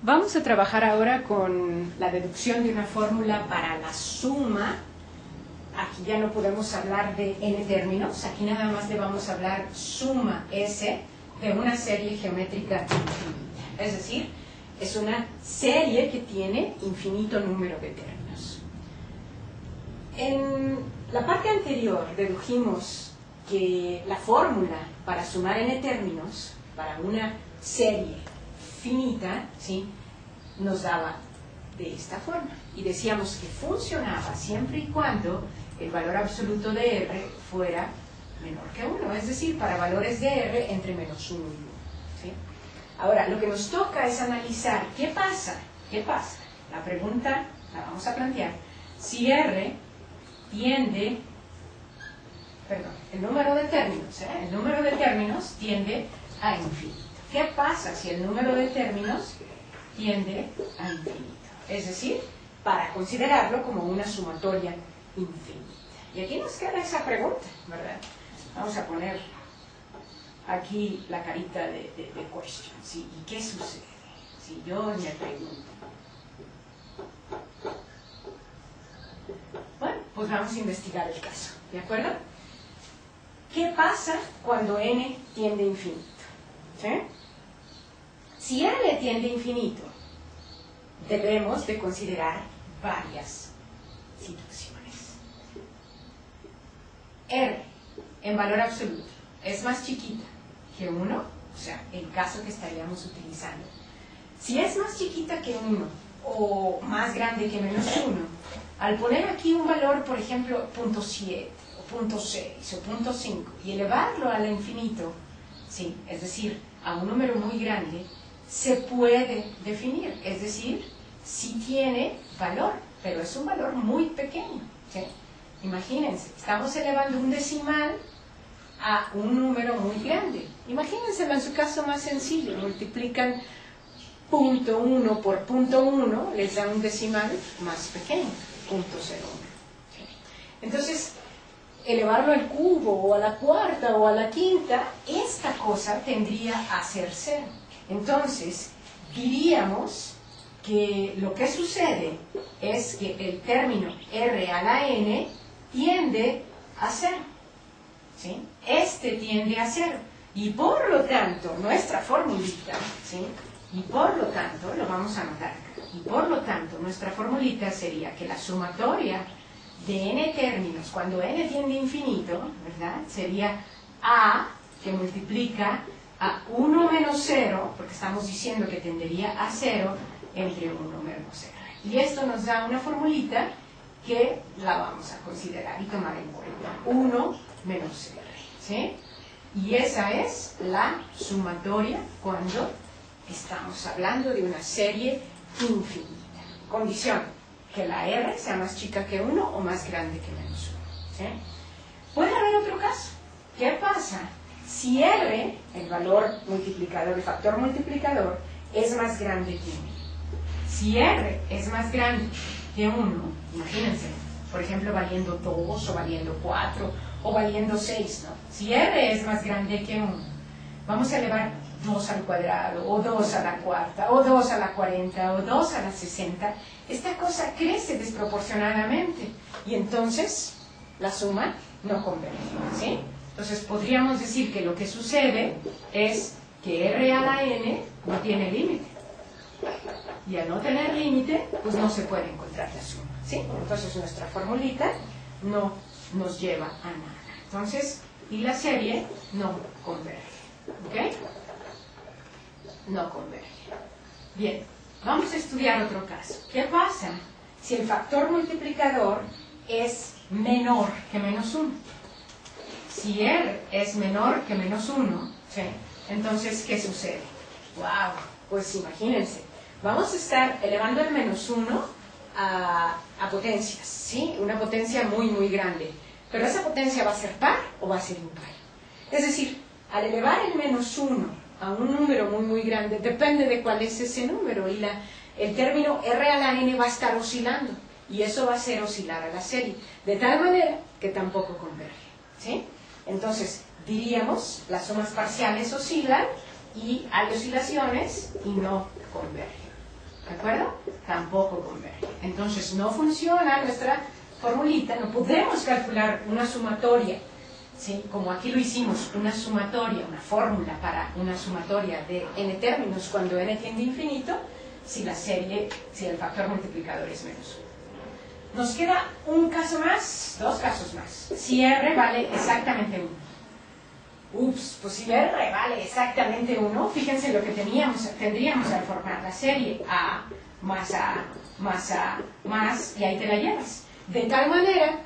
Vamos a trabajar ahora con la deducción de una fórmula para la suma. Aquí ya no podemos hablar de n términos, aquí nada más le vamos a hablar suma S de una serie geométrica infinita. Es decir, es una serie que tiene infinito número de términos. En la parte anterior dedujimos que la fórmula para sumar n términos para una serie finita, ¿sí?, nos daba de esta forma. Y decíamos que funcionaba siempre y cuando el valor absoluto de R fuera menor que 1. Es decir, para valores de R entre menos 1 y 1. ¿Sí? Ahora, lo que nos toca es analizar qué pasa. ¿Qué pasa? La pregunta la vamos a plantear. Si R tiende... Perdón, el número de términos, el número de términos tiende a infinito. ¿Qué pasa si el número de términos tiende a infinito? Es decir, para considerarlo como una sumatoria infinita. Y aquí nos queda esa pregunta, ¿verdad? Vamos a poner aquí la carita de question, ¿sí? ¿Y qué sucede si yo me pregunto? Bueno, pues vamos a investigar el caso, ¿de acuerdo? ¿Qué pasa cuando n tiende a infinito? ¿Sí? Si n tiende a infinito, debemos de considerar varias situaciones. R, en valor absoluto, es más chiquita que 1, o sea, el caso que estaríamos utilizando. Si es más chiquita que 1 o más grande que menos 1, al poner aquí un valor, por ejemplo, 0.7 o 0.6 o 0.5 y elevarlo al infinito, sí, es decir, a un número muy grande, se puede definir, es decir, sí tiene valor, pero es un valor muy pequeño, ¿sí? Imagínense, estamos elevando un decimal a un número muy grande. Imagínenselo en su caso más sencillo, multiplican 0.1 por 0.1, les da un decimal más pequeño, 0.01. ¿Sí? Entonces, elevarlo al cubo, o a la cuarta, o a la quinta, esta cosa tendría a ser 0. Entonces, diríamos que lo que sucede es que el término R a la n tiende a 0. ¿Sí? Este tiende a 0. Y por lo tanto, nuestra formulita, ¿sí?, y por lo tanto, lo vamos a anotar acá, y por lo tanto, nuestra formulita sería que la sumatoria de n términos, cuando n tiende a infinito, ¿verdad?, sería A, que multiplica a 1 menos 0, porque estamos diciendo que tendería a 0, entre 1 menos 0. Y esto nos da una formulita que la vamos a considerar y tomar en cuenta. 1 menos R. ¿Sí? Y esa es la sumatoria cuando estamos hablando de una serie infinita. Condición, que la R sea más chica que 1 o más grande que menos 1. ¿Sí? Puede haber otro caso. ¿Qué pasa si R, el valor multiplicador, el factor multiplicador, es más grande que 1? Si R es más grande que 1, imagínense, por ejemplo, valiendo 2 o valiendo 4 o valiendo 6, ¿no? Si R es más grande que 1, vamos a elevar 2 al cuadrado, o 2 a la cuarta, o 2 a la 40, o 2 a la 60. Esta cosa crece desproporcionadamente y entonces la suma no converge, ¿sí? Entonces podríamos decir que lo que sucede es que R a la n no tiene límite. Y al no tener límite, pues no se puede encontrar la suma, ¿sí? Entonces nuestra formulita no nos lleva a nada. Entonces, y la serie no converge, ¿ok? No converge. Bien, vamos a estudiar otro caso. ¿Qué pasa si el factor multiplicador es menor que menos 1? Si R es menor que menos 1, ¿sí?, entonces, ¿qué sucede? ¡Wow! Pues imagínense, vamos a estar elevando el menos 1 a potencias, ¿sí? Una potencia muy, muy grande. Pero esa potencia va a ser par o va a ser impar. Es decir, al elevar el menos 1 a un número muy, muy grande, depende de cuál es ese número. Y el término R a la n va a estar oscilando. Y eso va a hacer oscilar a la serie. De tal manera que tampoco converge, ¿sí? Entonces, diríamos, las sumas parciales oscilan y hay oscilaciones y no convergen. ¿De acuerdo? Tampoco converge. Entonces no funciona nuestra formulita, no podemos calcular una sumatoria, ¿sí? Como aquí lo hicimos, una sumatoria, una fórmula para una sumatoria de n términos cuando n tiende a infinito, si el factor multiplicador es menos 1. Nos queda un caso más, dos casos más. Si r vale exactamente 1. Ups, pues si r vale exactamente 1, fíjense lo que tendríamos al formar la serie A, más, y ahí te la llevas. De tal manera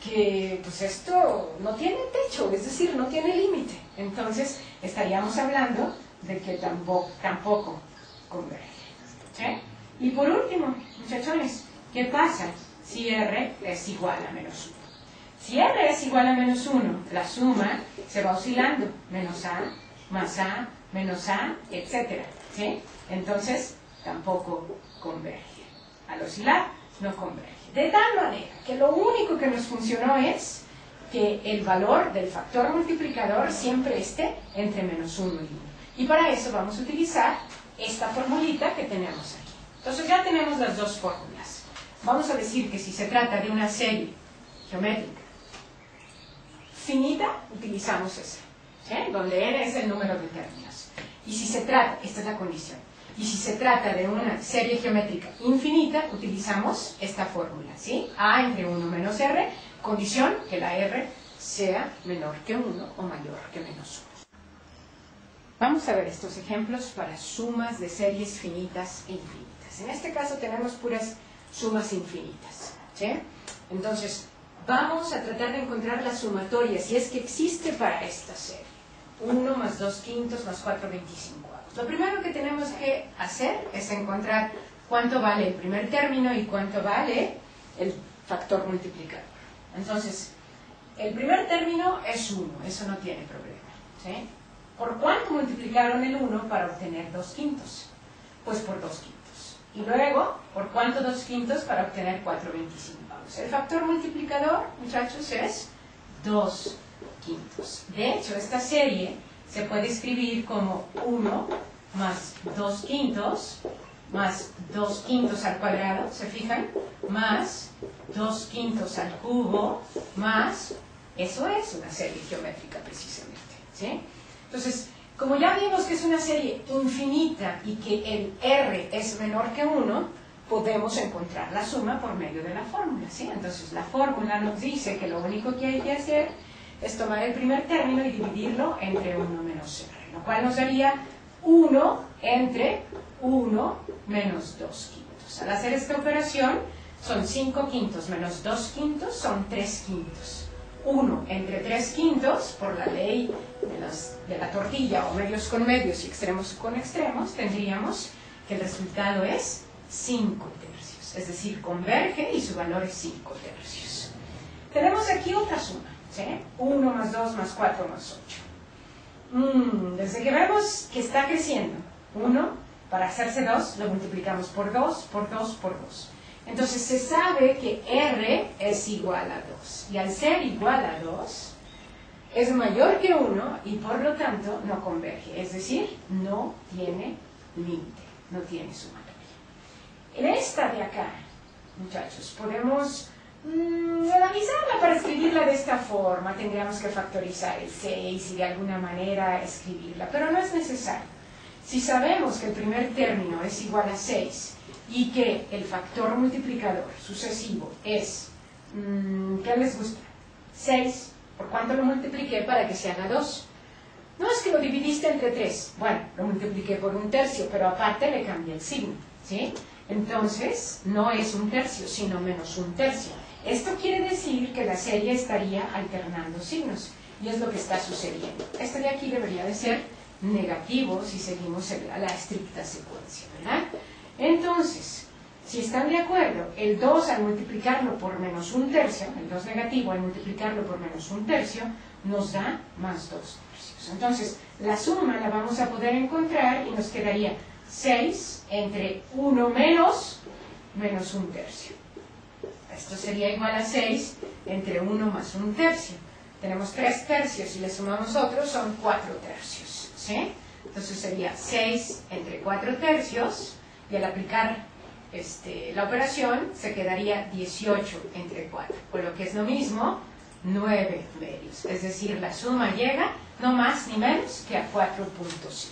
que pues esto no tiene techo, es decir, no tiene límite. Entonces estaríamos hablando de que tampoco converge. ¿Sí? Y por último, muchachones, ¿qué pasa si r es igual a menos 1? Si r es igual a menos 1, la suma se va oscilando, menos a, menos a, etc. ¿Sí? Entonces, tampoco converge. Al oscilar, no converge. De tal manera que lo único que nos funcionó es que el valor del factor multiplicador siempre esté entre menos 1 y 1. Y para eso vamos a utilizar esta formulita que tenemos aquí. Entonces ya tenemos las dos fórmulas. Vamos a decir que si se trata de una serie geométrica finita, utilizamos esa, ¿sí? Donde n es el número de términos. Y si se trata, esta es la condición, y si se trata de una serie geométrica infinita, utilizamos esta fórmula, ¿sí? A entre 1 menos r, condición que la r sea menor que 1 o mayor que menos 1. Vamos a ver estos ejemplos para sumas de series finitas e infinitas. En este caso tenemos puras sumas infinitas, ¿sí? Entonces, vamos a tratar de encontrar la sumatoria, si es que existe para esta serie. 1 más 2 quintos más 4 25. Lo primero que tenemos que hacer es encontrar cuánto vale el primer término y cuánto vale el factor multiplicador. Entonces, el primer término es 1, eso no tiene problema, ¿sí? ¿Por cuánto multiplicaron el 1 para obtener 2 quintos? Pues por 2 quintos. Y luego, ¿por cuánto 2 quintos para obtener 4 25? El factor multiplicador, muchachos, es 2 quintos. De hecho, esta serie se puede escribir como 1 más 2 quintos más 2 quintos al cuadrado, ¿se fijan? Más 2 quintos al cubo más, eso es una serie geométrica precisamente, ¿sí? Entonces, como ya vimos que es una serie infinita y que el r es menor que 1, podemos encontrar la suma por medio de la fórmula, ¿sí? Entonces, la fórmula nos dice que lo único que hay que hacer es tomar el primer término y dividirlo entre 1 menos r, lo cual nos daría 1 entre 1 menos 2 quintos. Al hacer esta operación, son 5 quintos menos 2 quintos, son 3 quintos. 1 entre 3 quintos, por la ley de la tortilla, o medios con medios y extremos con extremos, tendríamos que el resultado es 5 tercios. Es decir, converge y su valor es 5 tercios. Tenemos aquí otra suma, ¿sí? 1 más 2 más 4 más 8. Desde que vemos que está creciendo, 1, para hacerse 2, lo multiplicamos por 2, por 2, por 2. Entonces se sabe que r es igual a 2. Y al ser igual a 2, es mayor que 1 y por lo tanto no converge. Es decir, no tiene límite, no tiene sumatoria. En esta de acá, muchachos, podemos analizarla para escribirla de esta forma. Tendríamos que factorizar el 6 y de alguna manera escribirla, pero no es necesario. Si sabemos que el primer término es igual a 6 y que el factor multiplicador sucesivo es, ¿qué les gusta? 6, ¿por cuánto lo multipliqué para que se haga 2? No es que lo dividiste entre 3, bueno, lo multipliqué por 1/3, pero aparte le cambié el signo, ¿sí? Entonces, no es 1/3, sino menos 1/3. Esto quiere decir que la serie estaría alternando signos, y es lo que está sucediendo. Este de aquí debería de ser negativo si seguimos la estricta secuencia, ¿verdad? Entonces, si están de acuerdo, el 2 al multiplicarlo por menos 1/3, el 2 negativo al multiplicarlo por menos 1/3, nos da más 2/3. Entonces, la suma la vamos a poder encontrar y nos quedaría 6 entre 1 menos 1/3. Esto sería igual a 6 entre 1 más 1/3. Tenemos 3 tercios y le sumamos otros, son 4 tercios, ¿sí? Entonces sería 6 entre 4 tercios y al aplicar la operación se quedaría 18 entre 4, o lo que es lo mismo, 9 medios. Es decir, la suma llega no más ni menos que a 4.5.